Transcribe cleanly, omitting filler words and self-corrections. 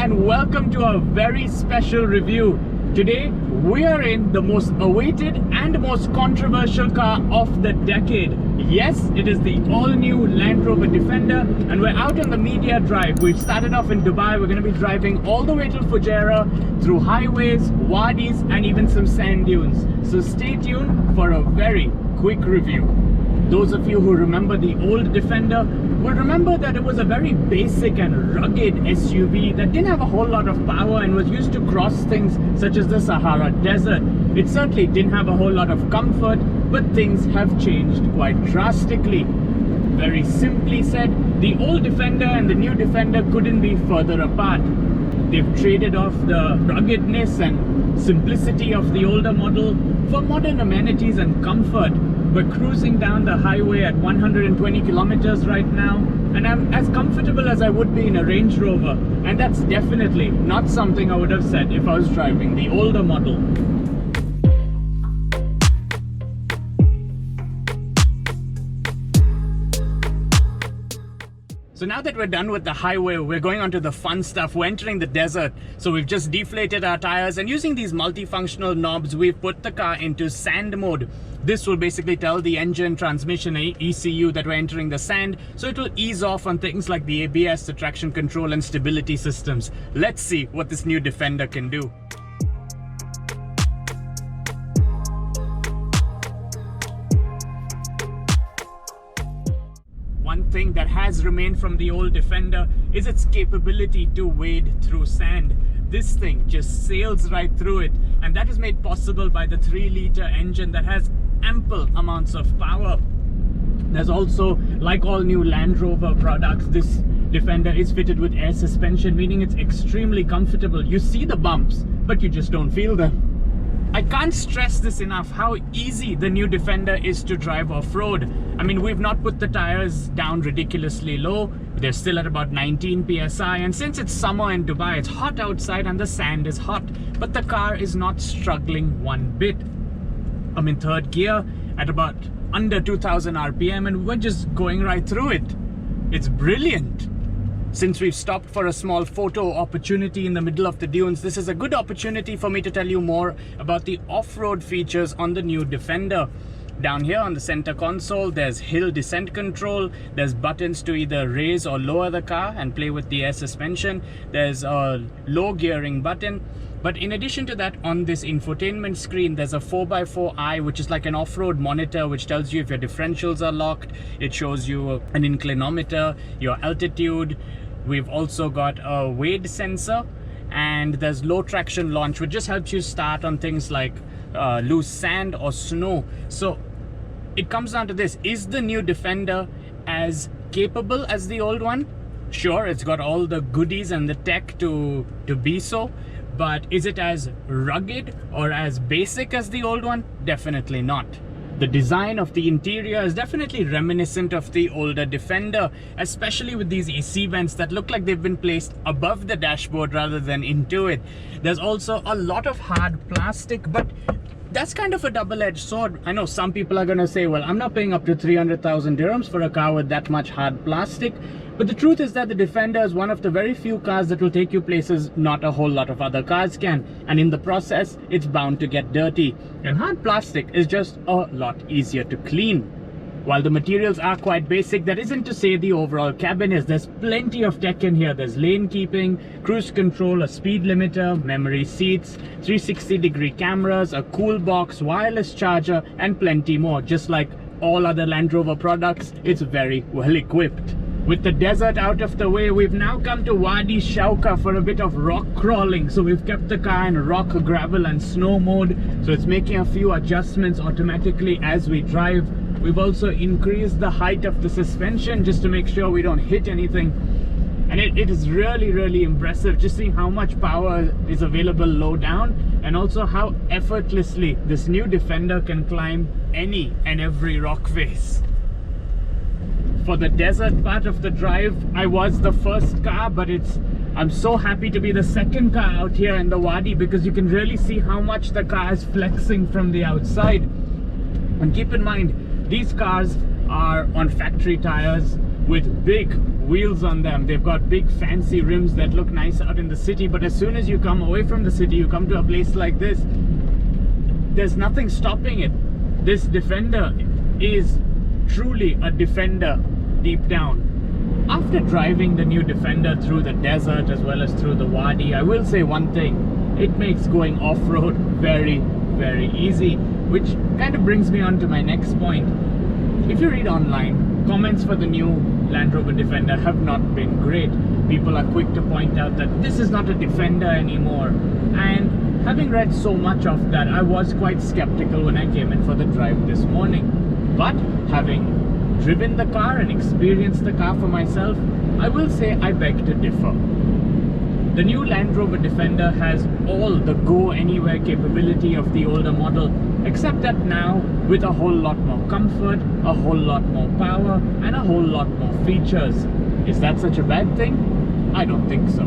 and welcome to a very special review. Today we are in the most awaited and most controversial car of the decade. Yes, it is the all-new Land Rover Defender, and we're out on the media drive. We've started off in Dubai. We're going to be driving all the way to Fujairah, through highways, wadis, and even some sand dunes. So stay tuned for a very quick review. Those of you who remember the old Defender will remember that it was a very basic and rugged SUV that didn't have a whole lot of power and was used to cross things such as the Sahara Desert. It certainly didn't have a whole lot of comfort, but things have changed quite drastically. Very simply said, the old Defender and the new Defender couldn't be further apart. They've traded off the ruggedness and simplicity of the older model for modern amenities and comfort. We're cruising down the highway at 120 kilometers right now, and I'm as comfortable as I would be in a Range Rover, and that's definitely not something I would have said if I was driving the older model. So now that we're done with the highway, we're going on to the fun stuff. We're entering the desert. So we've just deflated our tires, and using these multifunctional knobs, we've put the car into sand mode. This will basically tell the engine, transmission, ECU that we're entering the sand. So it will ease off on things like the ABS, the traction control, and stability systems. Let's see what this new Defender can do. One thing that has remained from the old Defender is its capability to wade through sand. This thing just sails right through it, and that is made possible by the 3-liter engine that has ample amounts of power. There's also, like all new Land Rover products, this Defender is fitted with air suspension, meaning it's extremely comfortable. You see the bumps, but you just don't feel them. I can't stress this enough, how easy the new Defender is to drive off-road. I mean, we've not put the tires down ridiculously low. They're still at about 19 psi, and since it's summer in Dubai, it's hot outside and the sand is hot, but the car is not struggling one bit. I'm in third gear at about under 2000 RPM, and we're just going right through it. It's brilliant. Since we've stopped for a small photo opportunity in the middle of the dunes, this is a good opportunity for me to tell you more about the off-road features on the new Defender. Down here on the center console, there's hill descent control. There's buttons to either raise or lower the car and play with the air suspension. There's a low gearing button. But in addition to that, on this infotainment screen, there's a 4x4 eye, which is like an off-road monitor, which tells you if your differentials are locked. It shows you an inclinometer, your altitude. We've also got a wade sensor, and there's low traction launch, which just helps you start on things like loose sand or snow. So it comes down to this: is the new Defender as capable as the old one? Sure, it's got all the goodies and the tech to be so, but is it as rugged or as basic as the old one? Definitely not. The design of the interior is definitely reminiscent of the older Defender, especially with these AC vents that look like they've been placed above the dashboard rather than into it. There's also a lot of hard plastic, but that's kind of a double-edged sword. I know some people are going to say, well, I'm not paying up to 300,000 dirhams for a car with that much hard plastic. But the truth is that the Defender is one of the very few cars that will take you places not a whole lot of other cars can. And in the process, it's bound to get dirty. And hard plastic is just a lot easier to clean. While the materials are quite basic, that isn't to say the overall cabin is. There's plenty of tech in here. There's lane keeping, cruise control, a speed limiter, memory seats, 360-degree cameras, a cool box, wireless charger, and plenty more. Just like all other Land Rover products, it's very well equipped. With the desert out of the way, we've now come to Wadi Shauka for a bit of rock crawling. So we've kept the car in rock, gravel, and snow mode. So it's making a few adjustments automatically as we drive. We've also increased the height of the suspension just to make sure we don't hit anything. And it is really impressive just seeing how much power is available low down, and also how effortlessly this new Defender can climb any and every rock face. For the desert part of the drive, I was the first car, but I'm so happy to be the second car out here in the Wadi, because you can really see how much the car is flexing from the outside. And keep in mind, these cars are on factory tires with big wheels on them. They've got big fancy rims that look nice out in the city, but as soon as you come away from the city, you come to a place like this, there's nothing stopping it. This Defender is truly a Defender deep down. After driving the new Defender through the desert as well as through the Wadi, I will say one thing: it makes going off-road very, very easy, which kind of brings me on to my next point. If you read online, comments for the new Land Rover Defender have not been great. People are quick to point out that this is not a Defender anymore, and having read so much of that, I was quite skeptical when I came in for the drive this morning. But having driven the car and experienced the car for myself, I will say I beg to differ. The new Land Rover Defender has all the go-anywhere capability of the older model, except that now with a whole lot more comfort, a whole lot more power, and a whole lot more features. Is that such a bad thing? I don't think so.